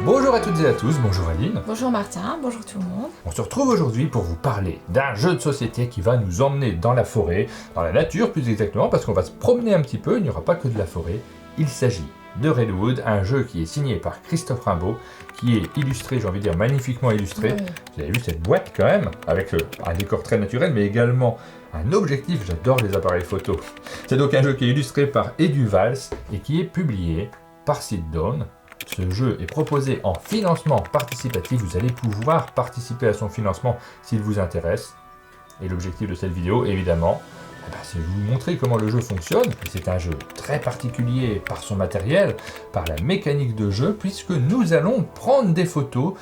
Bonjour à toutes et à tous, bonjour Aline. Bonjour Martin, bonjour tout le monde. On se retrouve aujourd'hui pour vous parler d'un jeu de société qui va nous emmener dans la forêt, dans la nature plus exactement, parce qu'on va se promener un petit peu, il n'y aura pas que de la forêt. Il s'agit de Redwood, un jeu qui est signé par Christophe Rimbaud, qui est illustré, j'ai envie de dire magnifiquement illustré. Oui. Vous avez vu cette boîte quand même, avec un décor très naturel, mais également un objectif, j'adore les appareils photo. C'est donc un jeu qui est illustré par Edu Valls et qui est publié par Seed Dawn. Ce jeu est proposé en financement participatif, vous allez pouvoir participer à son financement s'il vous intéresse. Et l'objectif de cette vidéo, évidemment, c'est de vous montrer comment le jeu fonctionne. Et c'est un jeu très particulier par son matériel, par la mécanique de jeu, puisque nous allons prendre des photos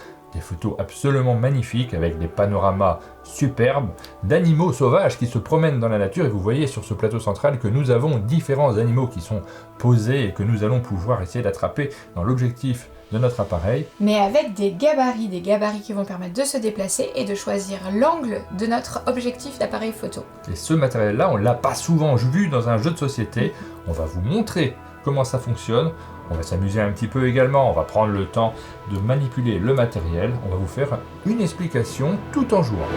absolument magnifiques avec des panoramas superbes d'animaux sauvages qui se promènent dans la nature. Et vous voyez sur ce plateau central que nous avons différents animaux qui sont posés et que nous allons pouvoir essayer d'attraper dans l'objectif de notre appareil. Mais avec des gabarits qui vont permettre de se déplacer et de choisir l'angle de notre objectif d'appareil photo. Et ce matériel-là, on ne l'a pas souvent vu dans un jeu de société. On va vous montrer comment ça fonctionne. On va s'amuser un petit peu également, on va prendre le temps de manipuler le matériel, on va vous faire une explication tout en jouant.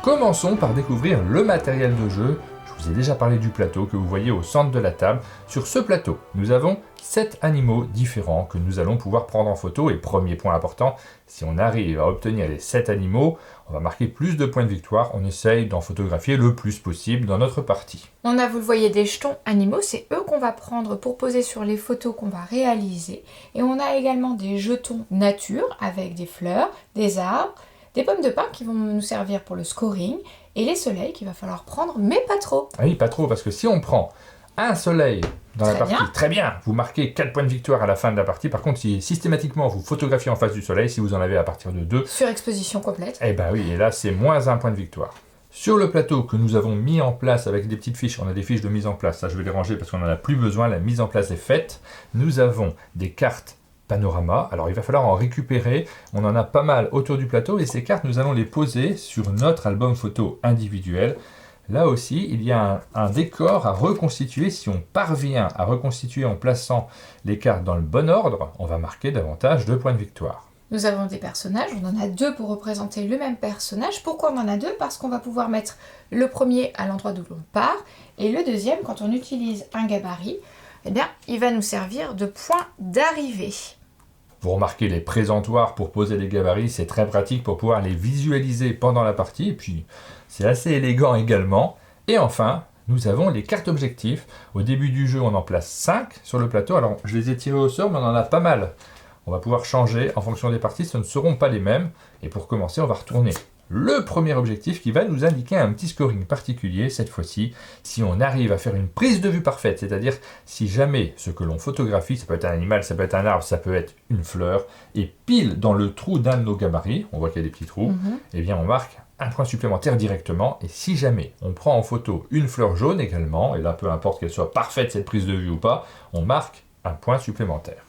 Commençons par découvrir le matériel de jeu. Je vous ai déjà parlé du plateau que vous voyez au centre de la table. Sur ce plateau, nous avons 7 animaux différents que nous allons pouvoir prendre en photo. Et premier point important, si on arrive à obtenir les 7 animaux, on va marquer plus de points de victoire. On essaye d'en photographier le plus possible dans notre partie. On a, vous le voyez, des jetons animaux, c'est eux qu'on va prendre pour poser sur les photos qu'on va réaliser. Et on a également des jetons nature avec des fleurs, des arbres, des pommes de pin qui vont nous servir pour le scoring et les soleils qu'il va falloir prendre, mais pas trop. Ah oui, pas trop, parce que si on prend un soleil dans la partie, très bien, vous marquez 4 points de victoire à la fin de la partie. Par contre, si systématiquement vous photographiez en face du soleil, si vous en avez à partir de 2, surexposition complète. Eh ben oui, et là c'est moins 1 point de victoire. Sur le plateau que nous avons mis en place avec des petites fiches, on a des fiches de mise en place, ça je vais les ranger parce qu'on n'en a plus besoin, la mise en place est faite. Nous avons des cartes panorama, alors il va falloir en récupérer, on en a pas mal autour du plateau et ces cartes nous allons les poser sur notre album photo individuel. Là aussi, il y a un décor à reconstituer. Si on parvient à reconstituer en plaçant les cartes dans le bon ordre, on va marquer davantage de points de victoire. Nous avons des personnages, on en a 2 pour représenter le même personnage. Pourquoi on en a 2? Parce qu'on va pouvoir mettre le premier à l'endroit d'où l'on part, et le deuxième, quand on utilise un gabarit, eh bien, il va nous servir de point d'arrivée. Vous remarquez les présentoirs pour poser les gabarits, c'est très pratique pour pouvoir les visualiser pendant la partie, et puis c'est assez élégant également. Et enfin, nous avons les cartes objectifs. Au début du jeu, on en place 5 sur le plateau. Alors, je les ai tirées au sort, mais on en a pas mal. On va pouvoir changer en fonction des parties, ce ne seront pas les mêmes. Et pour commencer, on va retourner le premier objectif qui va nous indiquer un petit scoring particulier cette fois-ci. Si on arrive à faire une prise de vue parfaite, c'est-à-dire si jamais ce que l'on photographie, ça peut être un animal, ça peut être un arbre, ça peut être une fleur, et pile dans le trou d'un de nos gabarits, on voit qu'il y a des petits trous, et bien on marque un point supplémentaire directement. Et si jamais on prend en photo une fleur jaune également, et là peu importe qu'elle soit parfaite cette prise de vue ou pas, on marque un point supplémentaire.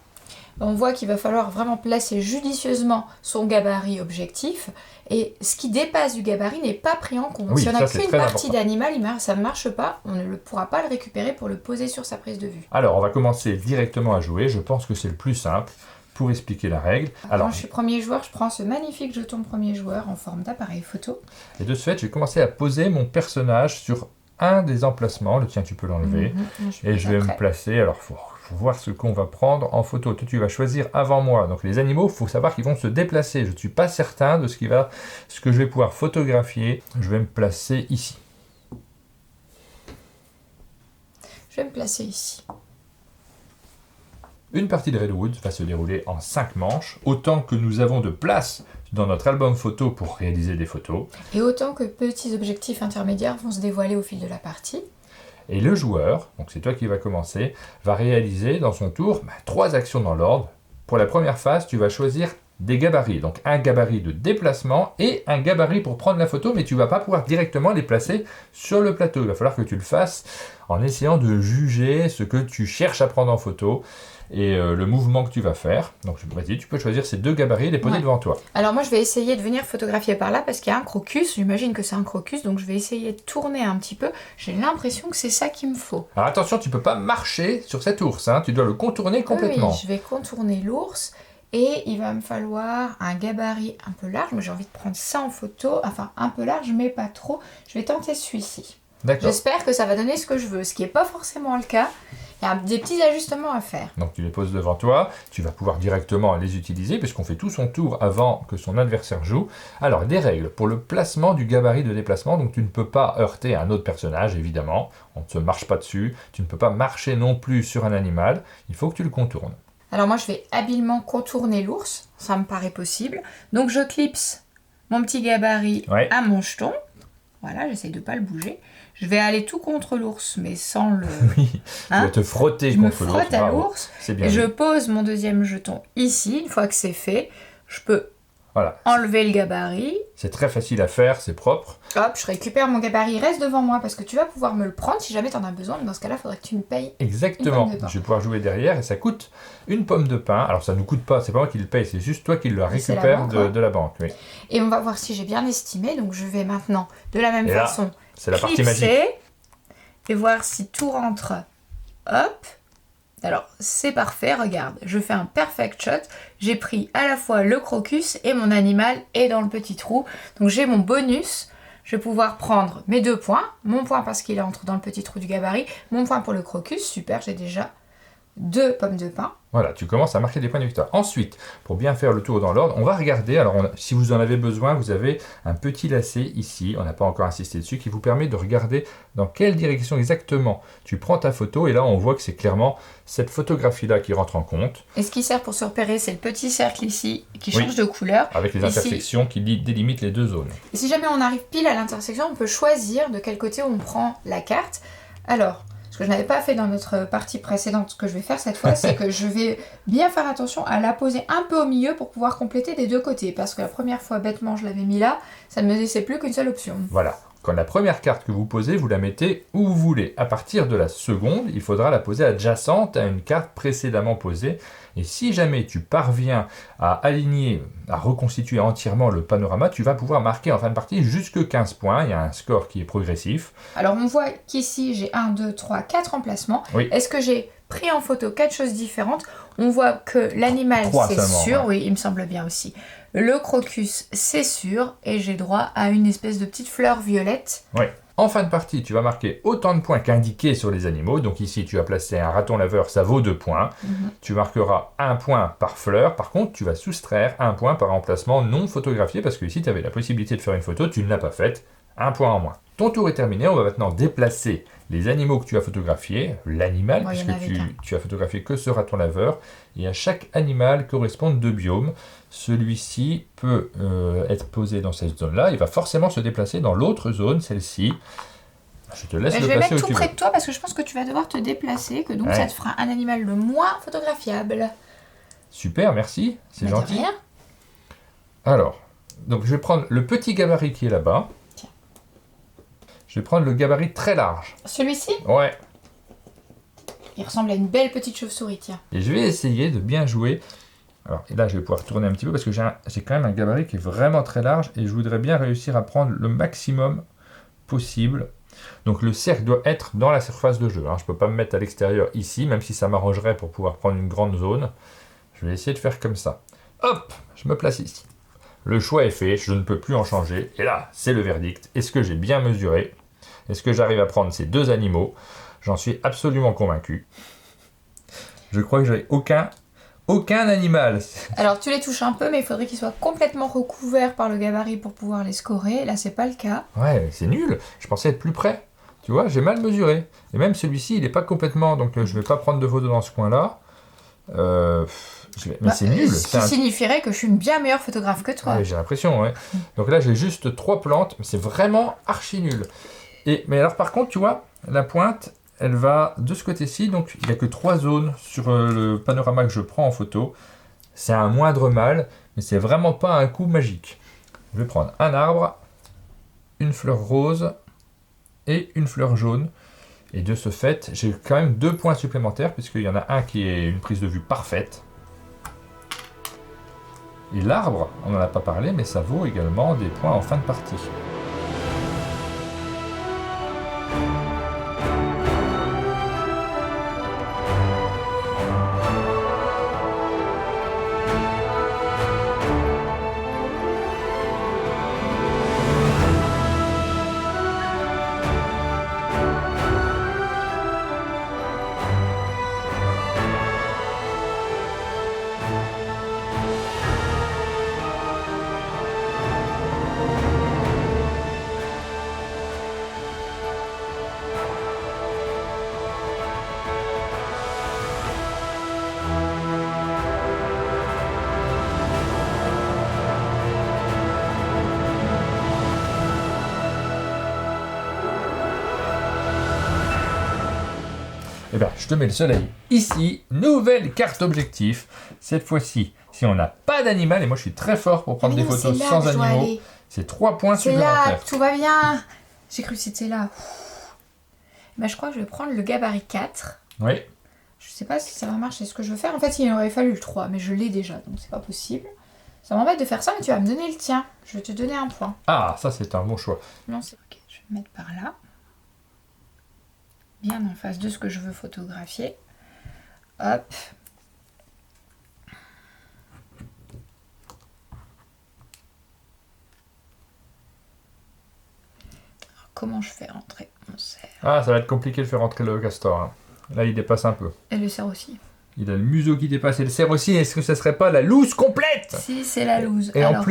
On voit qu'il va falloir vraiment placer judicieusement son gabarit objectif, et ce qui dépasse du gabarit n'est pas pris en compte. Oui, si on n'a ça, c'est qu'une très partie important. d'animal, ça ne marche pas, on ne pourra pas le récupérer pour le poser sur sa prise de vue. Alors on va commencer directement à jouer, je pense que c'est le plus simple pour expliquer la règle. Quand je suis premier joueur, je prends ce magnifique jeton premier joueur en forme d'appareil photo. Et de ce fait, je vais commencer à poser mon personnage sur un des emplacements. Le tien, tu peux l'enlever. Et je vais me placer. Alors, faut voir ce qu'on va prendre en photo. Toi, tu vas choisir avant moi. Donc, les animaux, il faut savoir qu'ils vont se déplacer. Je ne suis pas certain de ce que je vais pouvoir photographier. Je vais me placer ici. Je vais me placer ici. Une partie de Redwood va se dérouler en 5 manches, autant que nous avons de place dans notre album photo pour réaliser des photos. Et autant que petits objectifs intermédiaires vont se dévoiler au fil de la partie. Et le joueur, donc c'est toi qui vas commencer, va réaliser dans son tour 3 actions dans l'ordre. Pour la première phase, tu vas choisir des gabarits. Donc un gabarit de déplacement et un gabarit pour prendre la photo, mais tu ne vas pas pouvoir directement les placer sur le plateau. Il va falloir que tu le fasses en essayant de juger ce que tu cherches à prendre en photo et le mouvement que tu vas faire. Donc vas-y, tu peux choisir ces 2 gabarits et les poser devant toi. Alors moi je vais essayer de venir photographier par là parce qu'il y a un crocus, j'imagine que c'est un crocus, donc je vais essayer de tourner un petit peu. J'ai l'impression que c'est ça qu'il me faut. Alors attention, tu ne peux pas marcher sur cet ours, hein. Tu dois le contourner complètement. Oui, je vais contourner l'ours et il va me falloir un gabarit un peu large. Moi j'ai envie de prendre ça en photo, enfin un peu large mais pas trop. Je vais tenter celui-ci. D'accord. J'espère que ça va donner ce que je veux, ce qui n'est pas forcément le cas. Il y a des petits ajustements à faire. Donc tu les poses devant toi, tu vas pouvoir directement les utiliser puisqu'on fait tout son tour avant que son adversaire joue. Alors des règles pour le placement du gabarit de déplacement, donc tu ne peux pas heurter un autre personnage évidemment, on ne se marche pas dessus, tu ne peux pas marcher non plus sur un animal, il faut que tu le contournes. Alors moi je vais habilement contourner l'ours, ça me paraît possible. Donc je clipse mon petit gabarit à mon jeton. Voilà, j'essaye de ne pas le bouger. Je vais aller tout contre l'ours, mais sans le... Oui, tu vas te frotter contre l'ours. Je me frotte à l'ours, et je pose mon deuxième jeton ici. Une fois que c'est fait, je peux enlever le gabarit. C'est très facile à faire, c'est propre. Hop, je récupère mon gabarit, il reste devant moi, parce que tu vas pouvoir me le prendre si jamais tu en as besoin. Mais dans ce cas-là, il faudrait que tu me payes. Exactement, je vais pouvoir jouer derrière, et ça coûte une pomme de pain. Alors ça ne nous coûte pas, c'est pas moi qui le paye, c'est juste toi qui le récupère de la banque. Oui. Et on va voir si j'ai bien estimé. Donc je vais maintenant, de la même façon... C'est la partie magique. Et voir si tout rentre. Hop. Alors, c'est parfait, regarde. Je fais un perfect shot. J'ai pris à la fois le crocus et mon animal est dans le petit trou. Donc, j'ai mon bonus. Je vais pouvoir prendre mes 2 points. Mon point parce qu'il entre dans le petit trou du gabarit. Mon point pour le crocus. Super, j'ai déjà 2 pommes de pain. Voilà, tu commences à marquer des points de victoire. Ensuite, pour bien faire le tour dans l'ordre, on va regarder. Alors, si vous en avez besoin, vous avez un petit lacet ici, on n'a pas encore insisté dessus, qui vous permet de regarder dans quelle direction exactement tu prends ta photo. Et là, on voit que c'est clairement cette photographie-là qui rentre en compte. Et ce qui sert pour se repérer, c'est le petit cercle ici qui change de couleur. Avec les intersections qui délimitent les 2 zones. Et si jamais on arrive pile à l'intersection, on peut choisir de quel côté on prend la carte. Alors... Ce que je n'avais pas fait dans notre partie précédente, ce que je vais faire cette fois, c'est que je vais bien faire attention à la poser un peu au milieu pour pouvoir compléter des 2 côtés. Parce que la première fois, bêtement, je l'avais mis là, ça ne me laissait plus qu'une seule option. Voilà. Quand la première carte que vous posez, vous la mettez où vous voulez. À partir de la seconde, il faudra la poser adjacente à une carte précédemment posée. Et si jamais tu parviens à aligner, à reconstituer entièrement le panorama, tu vas pouvoir marquer en fin de partie jusque 15 points. Il y a un score qui est progressif. Alors on voit qu'ici j'ai 1, 2, 3, 4 emplacements. Oui. Est-ce que j'ai pris en photo 4 choses différentes? On voit que l'animal c'est sûr, oui il me semble bien aussi. Le crocus c'est sûr et j'ai droit à une espèce de petite fleur violette. Oui. En fin de partie, tu vas marquer autant de points qu'indiqué sur les animaux. Donc ici, tu as placé un raton laveur, ça vaut 2 points. Tu marqueras 1 point par fleur. Par contre, tu vas soustraire 1 point par emplacement non photographié parce que ici, tu avais la possibilité de faire une photo, tu ne l'as pas faite. 1 point en moins. Ton tour est terminé. On va maintenant déplacer les animaux que tu as photographiés, l'animal, puisque tu as photographié que ce raton laveur. Et à chaque animal correspondent 2 biomes. Celui-ci peut être posé dans cette zone-là. Il va forcément se déplacer dans l'autre zone, celle-ci. Je te laisse le placer où tu veux. Je vais mettre tout près de toi parce que je pense que tu vas devoir te déplacer, que donc ça te fera un animal le moins photographiable. Super, merci. C'est gentil. De rien. Alors, donc je vais prendre le petit gabarit qui est là-bas. Tiens. Je vais prendre le gabarit très large. Celui-ci ? Ouais. Il ressemble à une belle petite chauve-souris, tiens. Et je vais essayer de bien jouer. Alors, et là, je vais pouvoir tourner un petit peu parce que j'ai quand même un gabarit qui est vraiment très large et je voudrais bien réussir à prendre le maximum possible. Donc, le cercle doit être dans la surface de jeu. Hein. Je ne peux pas me mettre à l'extérieur ici, même si ça m'arrangerait pour pouvoir prendre une grande zone. Je vais essayer de faire comme ça. Hop, je me place ici. Le choix est fait, je ne peux plus en changer. Et là, c'est le verdict. Est-ce que j'ai bien mesuré? Est-ce que j'arrive à prendre ces 2 animaux? J'en suis absolument convaincu. Je crois que j'ai aucun animal. Alors tu les touches un peu, mais il faudrait qu'ils soient complètement recouverts par le gabarit pour pouvoir les scorer. Là, c'est pas le cas. Ouais, c'est nul. Je pensais être plus près. Tu vois, j'ai mal mesuré. Et même celui-ci, il n'est pas complètement... Donc je ne vais pas prendre de photo dans ce coin-là. Mais c'est nul. Ce qui signifierait que je suis une bien meilleure photographe que toi. Ouais, j'ai l'impression, ouais. Donc là, j'ai juste 3 plantes, mais c'est vraiment archi nul. Mais alors par contre, tu vois, la pointe... Elle va de ce côté-ci, donc il n'y a que 3 zones sur le panorama que je prends en photo. C'est un moindre mal, mais c'est vraiment pas un coup magique. Je vais prendre un arbre, une fleur rose et une fleur jaune. Et de ce fait, j'ai quand même 2 points supplémentaires, puisqu'il y en a un qui est une prise de vue parfaite. Et l'arbre, on n'en a pas parlé, mais ça vaut également des points en fin de partie. Eh bien, je te mets le soleil ici. Nouvelle carte objectif. Cette fois-ci, si on n'a pas d'animal, et moi je suis très fort pour prendre des photos sans animaux, c'est 3 points supplémentaires. C'est là, tout va bien. J'ai cru que c'était là. Ben, je crois que je vais prendre le gabarit 4. Oui. Je sais pas si ça va marcher ce que je veux faire. En fait, il aurait fallu le 3, mais je l'ai déjà, donc c'est pas possible. Ça m'embête de faire ça, mais tu vas me donner le tien. Je vais te donner un point. Ah, ça c'est un bon choix. Non, c'est ok. Je vais me mettre par là. Bien en face de ce que je veux photographier. Hop. Alors, comment je fais rentrer mon cerf? Ah, ça va être compliqué de faire rentrer le castor. Hein. Là, il dépasse un peu. Et le cerf aussi. Il a le museau qui dépasse et le cerf aussi. Est-ce que ça serait pas la loose complète? Si, c'est la loose. Et alors...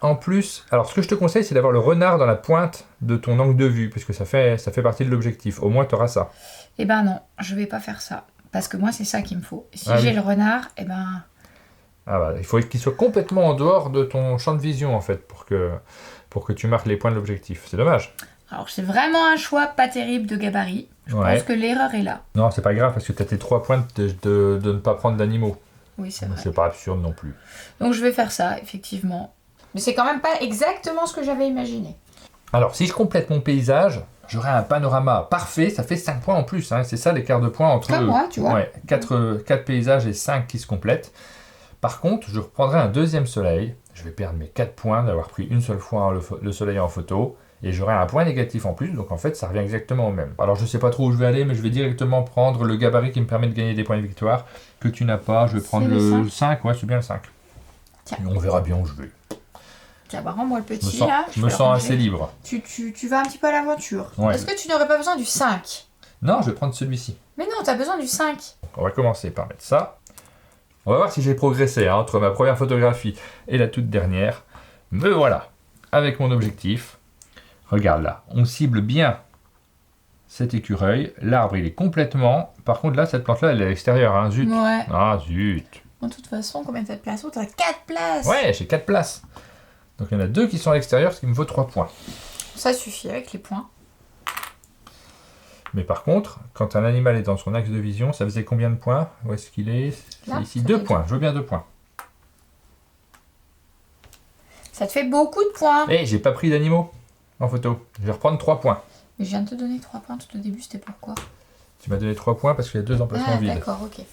en plus, alors ce que je te conseille, c'est d'avoir le renard dans la pointe de ton angle de vue, parce que ça fait partie de l'objectif. Au moins, tu auras ça. Eh ben non, je vais pas faire ça. Parce que moi, c'est ça qu'il me faut. Si Ah j'ai oui. le renard, eh ben... Ah bah, il faut qu'il soit complètement en dehors de ton champ de vision, en fait, pour que tu marques les points de l'objectif. C'est dommage. Alors, c'est vraiment un choix pas terrible de gabarit. Je Ouais. pense que l'erreur est là. Non, c'est pas grave, parce que tu as tes 3 points de ne pas prendre d'animaux. Oui, c'est vrai. C'est pas absurde non plus. Donc, je vais faire ça, effectivement. Mais c'est quand même pas exactement ce que j'avais imaginé. Alors, si je complète mon paysage, j'aurai un panorama parfait, ça fait 5 points en plus. Hein. C'est ça l'écart de points entre Comme moi, tu vois. Ouais, 4 paysages et 5 qui se complètent. Par contre, je reprendrai un deuxième soleil. Je vais perdre mes 4 points d'avoir pris une seule fois le soleil en photo. Et j'aurai un point négatif en plus, donc en fait ça revient exactement au même. Alors je sais pas trop où je vais aller, mais je vais directement prendre le gabarit qui me permet de gagner des points de victoire, que tu n'as pas. Je vais prendre le 5, ouais c'est bien le 5. Tiens. Et on verra bien où je vais. Tiens, bah rends-moi le petit, Je là. me sens assez libre. Tu vas un petit peu à l'aventure. Ouais. Est-ce que tu n'aurais pas besoin du 5? Non, je vais prendre celui-ci. Mais non, t'as besoin du 5. On va commencer par mettre ça. On va voir si j'ai progressé hein, entre ma première photographie et la toute dernière. Me voilà, avec mon objectif. Regarde là, on cible bien cet écureuil. L'arbre, il est complètement... Par contre, là, cette plante-là, elle est à l'extérieur. Hein. Zut. Ouais. Ah, zut. De toute façon, combien t'as de place? Oh, t'as 4 places. Ouais, j'ai 4 places. Donc, il y en a 2 qui sont à l'extérieur, ce qui me vaut 3 points. Ça suffit avec les points. Mais par contre, quand un animal est dans son axe de vision, ça faisait combien de points? Où est-ce qu'il est? Là, ici, ça 2 fait points. Je veux bien 2 points. Ça te fait beaucoup de points. Et j'ai pas pris d'animaux en photo. Je vais reprendre 3 points. Mais je viens de te donner 3 points tout au début, c'était pourquoi? Tu m'as donné 3 points parce qu'il y a 2 emplacements Ah, vides. d'accord, ok.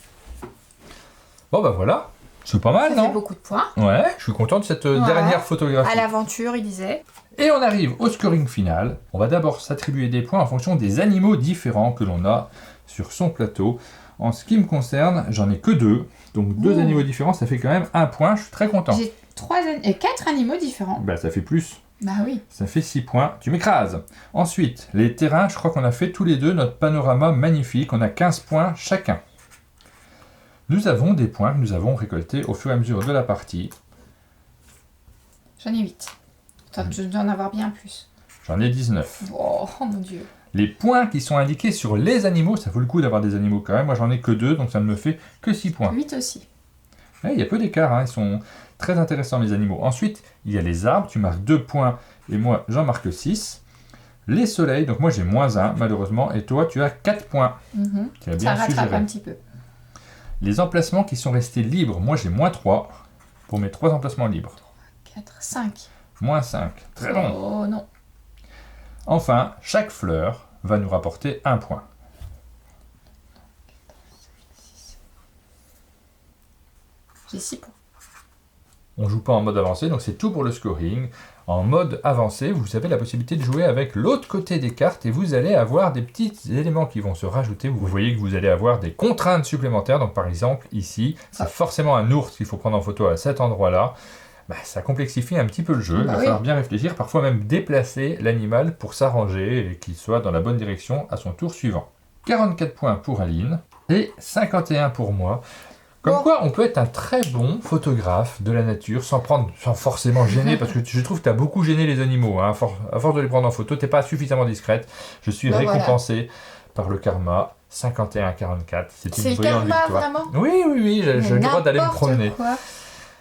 Bon, bah voilà. C'est pas mal, Ça non? fait beaucoup de points. Ouais, je suis content de cette dernière photographie. À l'aventure, il disait. Et on arrive au scoring final. On va d'abord s'attribuer des points en fonction des animaux différents que l'on a sur son plateau. En ce qui me concerne, j'en ai que 2. Donc 2 animaux différents, ça fait quand même 1 point. Je suis très content. J'ai 4 animaux différents. Bah ça fait plus. Bah oui. Ça fait 6 points. Tu m'écrases. Ensuite, les terrains, je crois qu'on a fait tous les deux notre panorama magnifique. On a 15 points chacun. Nous avons des points que nous avons récoltés au fur et à mesure de la partie. J'en ai 8. Tu dois en avoir bien plus. J'en ai 19. Oh mon dieu. Les points qui sont indiqués sur les animaux, ça vaut le coup d'avoir des animaux quand même. Moi j'en ai que 2, donc ça ne me fait que 6 points. 8 aussi. Ouais, il y a peu d'écart, hein. Ils sont très intéressants les animaux. Ensuite, il y a les arbres, tu marques 2 points et moi j'en marque 6. Les soleils, donc moi j'ai moins 1 malheureusement, et toi tu as 4 points. Mhm. Tu as Ça bien rattrape suggéré. un petit peu. Les emplacements qui sont restés libres, moi j'ai -3 pour mes 3 emplacements libres. 4, 5. -5, très bon. Oh non. Enfin, chaque fleur va nous rapporter 1 point. J'ai 6 points. On ne joue pas en mode avancé, donc c'est tout pour le scoring. En mode avancé, vous avez la possibilité de jouer avec l'autre côté des cartes et vous allez avoir des petits éléments qui vont se rajouter. Vous voyez que vous allez avoir des contraintes supplémentaires. Donc par exemple, ici, c'est forcément un ours qu'il faut prendre en photo à cet endroit-là. Bah, ça complexifie un petit peu le jeu. Il va falloir bien réfléchir, parfois même déplacer l'animal pour s'arranger et qu'il soit dans la bonne direction à son tour suivant. 44 points pour Aline et 51 pour moi. Comme quoi, on peut être un très bon photographe de la nature sans forcément gêner, parce que je trouve que tu as beaucoup gêné les animaux. Hein. À force de les prendre en photo, tu n'es pas suffisamment discrète. Je suis récompensé par le karma. 51-44. C'est une brillante victoire. Vraiment Oui, j'ai le droit d'aller me promener. Quoi.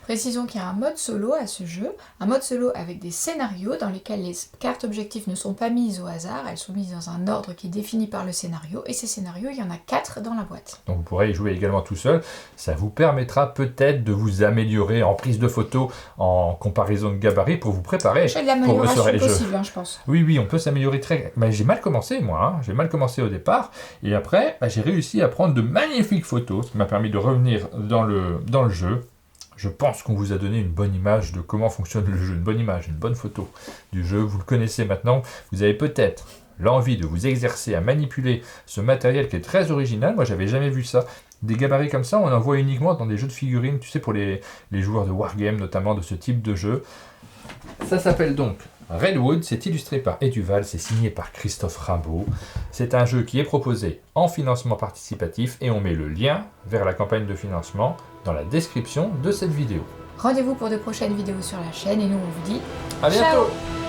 Précisons qu'il y a un mode solo à ce jeu, un mode solo avec des scénarios dans lesquels les cartes objectifs ne sont pas mises au hasard, elles sont mises dans un ordre qui est défini par le scénario, et ces scénarios, il y en a 4 dans la boîte. Donc vous pourrez y jouer également tout seul, ça vous permettra peut-être de vous améliorer en prise de photo, en comparaison de gabarit pour vous préparer. J'ai de l'amélioration possible, hein, je pense. Oui, on peut s'améliorer très... Mais j'ai mal commencé, moi, j'ai mal commencé au départ, et après, j'ai réussi à prendre de magnifiques photos, ce qui m'a permis de revenir dans le jeu. Je pense qu'on vous a donné une bonne image de comment fonctionne le jeu, une bonne image, une bonne photo du jeu. Vous le connaissez maintenant. Vous avez peut-être l'envie de vous exercer à manipuler ce matériel qui est très original. Moi, j'avais jamais vu ça. Des gabarits comme ça, on en voit uniquement dans des jeux de figurines, tu sais, pour les joueurs de Wargame, notamment de ce type de jeu. Ça s'appelle donc Redwood, c'est illustré par Eduval, c'est signé par Christophe Rimbaud. C'est un jeu qui est proposé en financement participatif et on met le lien vers la campagne de financement dans la description de cette vidéo. Rendez-vous pour de prochaines vidéos sur la chaîne et nous on vous dit à bientôt. Ciao.